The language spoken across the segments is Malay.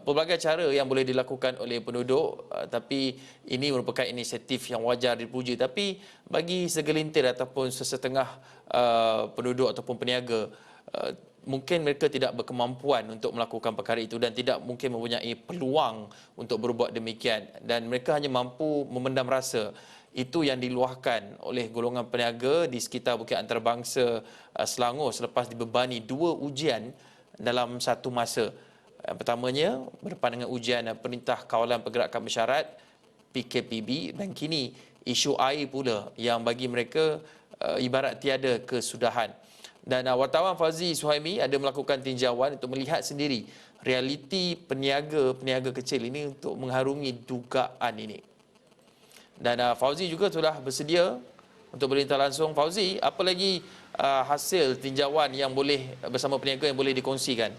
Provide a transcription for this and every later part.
pelbagai cara yang boleh dilakukan oleh penduduk, tapi ini merupakan inisiatif yang wajar dipuji. Tapi bagi segelintir ataupun sesetengah penduduk ataupun peniaga, mungkin mereka tidak berkemampuan untuk melakukan perkara itu dan tidak mungkin mempunyai peluang untuk berbuat demikian, dan mereka hanya mampu memendam rasa. Itu yang diluahkan oleh golongan peniaga di sekitar Bukit Antarabangsa Selangor selepas dibebani 2 ujian dalam satu masa. Yang pertamanya berdepan dengan ujian Perintah Kawalan Pergerakan Mesyuarat PKPB, dan kini isu air pula yang bagi mereka ibarat tiada kesudahan. Dan wartawan Fauzi Suhaimi ada melakukan tinjauan untuk melihat sendiri realiti peniaga-peniaga kecil ini untuk mengharungi dugaan ini. Dan Fauzi juga sudah bersedia untuk berintah langsung. Fauzi, apa lagi hasil tinjauan yang boleh bersama peniaga yang boleh dikongsikan?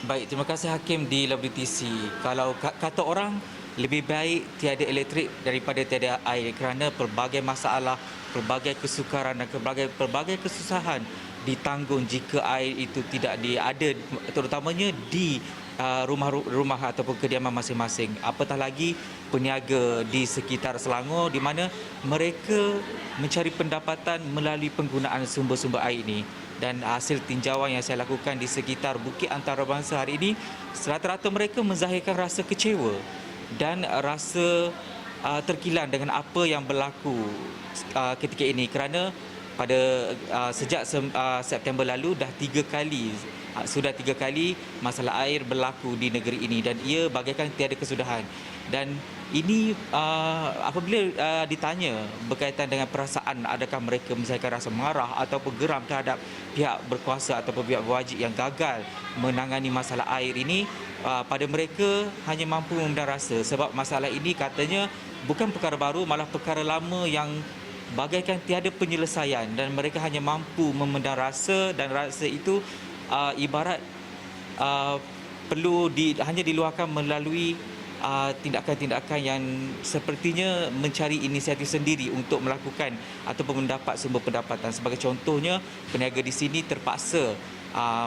Baik, terima kasih Hakim di WTC. Kalau kata orang, lebih baik tiada elektrik daripada tiada air kerana pelbagai masalah, pelbagai kesukaran dan pelbagai kesusahan ditanggung jika air itu tidak ada, terutamanya di rumah ataupun kediaman masing-masing. Apatah lagi peniaga di sekitar Selangor di mana mereka mencari pendapatan melalui penggunaan sumber-sumber air ini. Dan hasil tinjauan yang saya lakukan di sekitar Bukit Antarabangsa hari ini, rata-rata mereka menzahirkan rasa kecewa dan rasa terkilan dengan apa yang berlaku ketika ini, kerana pada sejak September lalu sudah tiga kali masalah air berlaku di negeri ini dan ia bagaikan tiada kesudahan. Dan ini apabila ditanya berkaitan dengan perasaan, adakah mereka misalkan rasa marah ataupun geram terhadap pihak berkuasa ataupun pihak berwajib yang gagal menangani masalah air ini, pada mereka hanya mampu memendam rasa sebab masalah ini katanya bukan perkara baru, malah perkara lama yang bagaikan tiada penyelesaian, dan mereka hanya mampu memendam rasa, dan rasa itu ibarat perlu hanya diluahkan melalui tindakan-tindakan yang sepertinya mencari inisiatif sendiri untuk melakukan ataupun mendapat sumber pendapatan. Sebagai contohnya, peniaga di sini terpaksa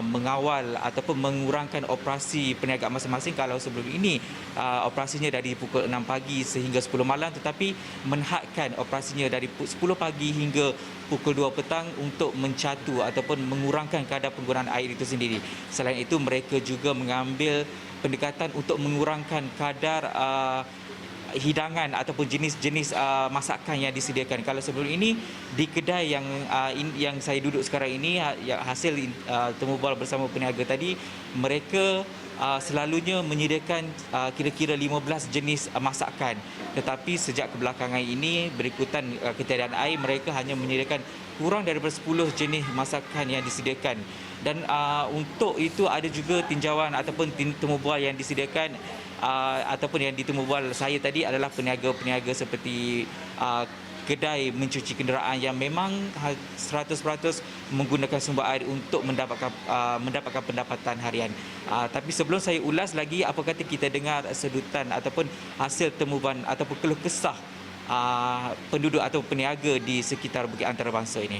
mengawal ataupun mengurangkan operasi perniagaan masing-masing. Kalau sebelum ini operasinya dari pukul 6 pagi sehingga 10 malam, tetapi menhadkan operasinya dari 10 pagi hingga pukul 2 petang untuk mencatu ataupun mengurangkan kadar penggunaan air itu sendiri. Selain itu, mereka juga mengambil pendekatan untuk mengurangkan kadar hidangan ataupun jenis-jenis masakan yang disediakan. Kalau sebelum ini di kedai yang saya duduk sekarang ini, hasil temu bual bersama peniaga tadi, mereka selalunya menyediakan kira-kira 15 jenis masakan. Tetapi sejak kebelakangan ini, berikutan ketiadaan air, mereka hanya menyediakan kurang daripada 10 jenis masakan yang disediakan. Dan untuk itu ada juga tinjauan ataupun temu bual yang disediakan ataupun yang ditemu bual saya tadi adalah peniaga-peniaga seperti kedai mencuci kenderaan yang memang 100% menggunakan sumber air untuk mendapatkan pendapatan harian. Tapi sebelum saya ulas lagi, apa kata kita dengar sedutan ataupun hasil temubual ataupun keluh kesah penduduk atau peniaga di sekitar Bukit Antarabangsa ini.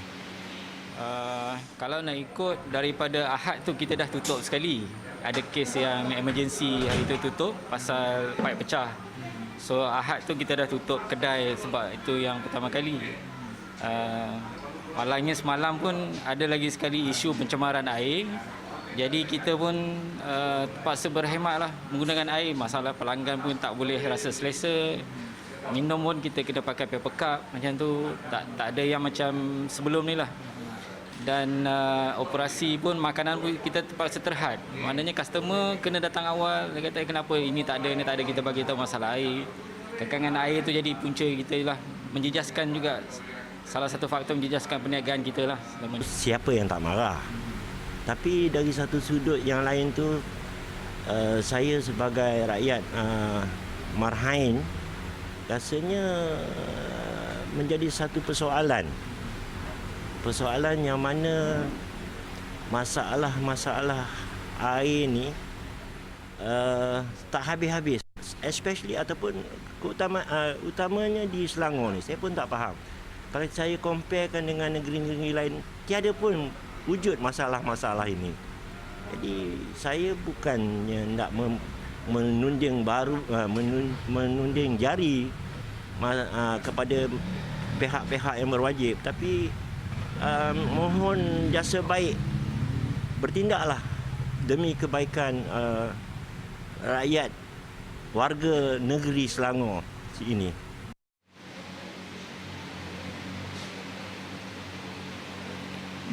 Kalau nak ikut daripada Ahad tu kita dah tutup sekali. Ada kes yang emergency hari tu tutup pasal pipe pecah. So Ahad tu kita dah tutup kedai sebab itu yang pertama kali. Malangnya semalam pun ada lagi sekali isu pencemaran air. Jadi kita pun terpaksa berhemat lah menggunakan air. Masalah pelanggan pun tak boleh rasa selesa. Minum pun kita kena pakai paper cup macam tu. Tak ada yang macam sebelum ni lah. Dan operasi pun, makanan pun kita terpaksa terhad. Maknanya customer kena datang awal. Dia kata kenapa ini tak ada, kita bagi tahu masalah air. Kekangan air tu jadi punca kita lah. Menjejaskan juga, salah satu faktor menjejaskan perniagaan kita lah. Siapa yang tak marah? Tapi dari satu sudut yang lain tu, saya sebagai rakyat Marhain rasanya menjadi satu persoalan yang mana masalah air ni tak habis-habis, especially ataupun utamanya di Selangor ni. Saya pun tak faham. Kalau saya comparekan dengan negeri-negeri lain, tiada pun wujud masalah-masalah ini. Jadi saya bukannya nak menunding menunding jari kepada pihak-pihak yang berwajib, tapi mohon jasa baik bertindaklah demi kebaikan rakyat warga negeri Selangor ini.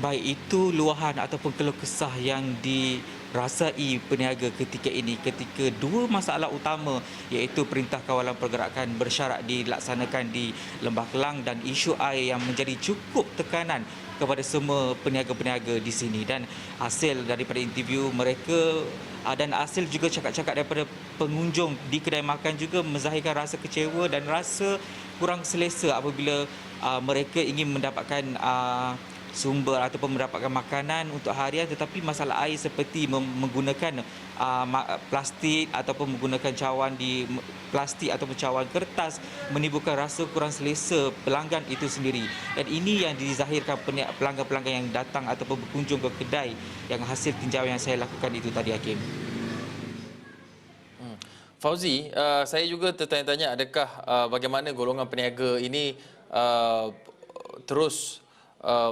Baik, itu luahan ataupun keluh kesah yang dirasai peniaga ketika ini, ketika dua masalah utama iaitu Perintah Kawalan Pergerakan bersyarat dilaksanakan di Lembah Kelang dan isu air yang menjadi cukup tekanan kepada semua peniaga-peniaga di sini. Dan hasil daripada interview mereka dan hasil juga cakap-cakap daripada pengunjung di kedai makan juga menzahirkan rasa kecewa dan rasa kurang selesa apabila mereka ingin mendapatkan sumber ataupun mendapatkan makanan untuk harian, tetapi masalah air seperti menggunakan plastik ataupun menggunakan cawan di plastik ataupun cawan kertas menimbulkan rasa kurang selesa pelanggan itu sendiri. Dan ini yang dizahirkan pelanggan-pelanggan yang datang ataupun berkunjung ke kedai yang hasil tinjauan yang saya lakukan itu tadi, Hakim. Fauzi, saya juga tertanya-tanya adakah bagaimana golongan peniaga ini terus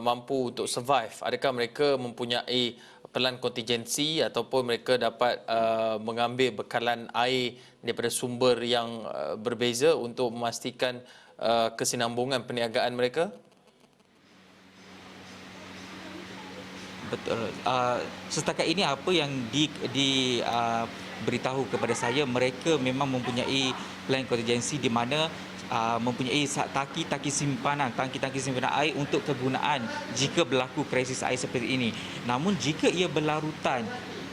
mampu untuk survive? Adakah mereka mempunyai pelan kontingensi ataupun mereka dapat mengambil bekalan air daripada sumber yang berbeza untuk memastikan kesinambungan perniagaan mereka? Betul. Setakat ini apa yang diberitahu kepada saya, mereka memang mempunyai plan kontingensi di mana mempunyai tangki-tangki simpanan air untuk kegunaan jika berlaku krisis air seperti ini. Namun jika ia berlarutan,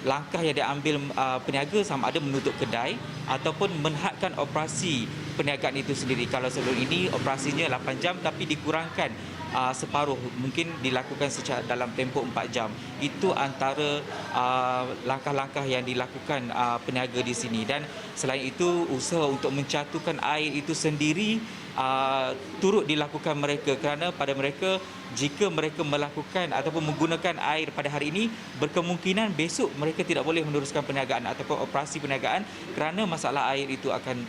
langkah yang diambil peniaga sama ada menutup kedai ataupun menghadkan operasi perniagaan itu sendiri. Kalau sebelum ini operasinya 8 jam tapi dikurangkan separuh, mungkin dilakukan secara dalam tempoh 4 jam. Itu antara langkah-langkah yang dilakukan peniaga di sini. Dan selain itu, usaha untuk mencatukan air itu sendiri turut dilakukan mereka, kerana pada mereka, jika mereka melakukan ataupun menggunakan air pada hari ini, berkemungkinan besok mereka tidak boleh meneruskan perniagaan ataupun operasi perniagaan kerana masalah air itu akan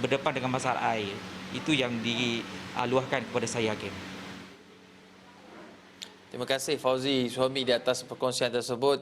berdepan dengan masalah air. Itu yang diluahkan kepada saya, Hakim. Terima kasih Fauzi Suhaimi di atas perkongsian tersebut.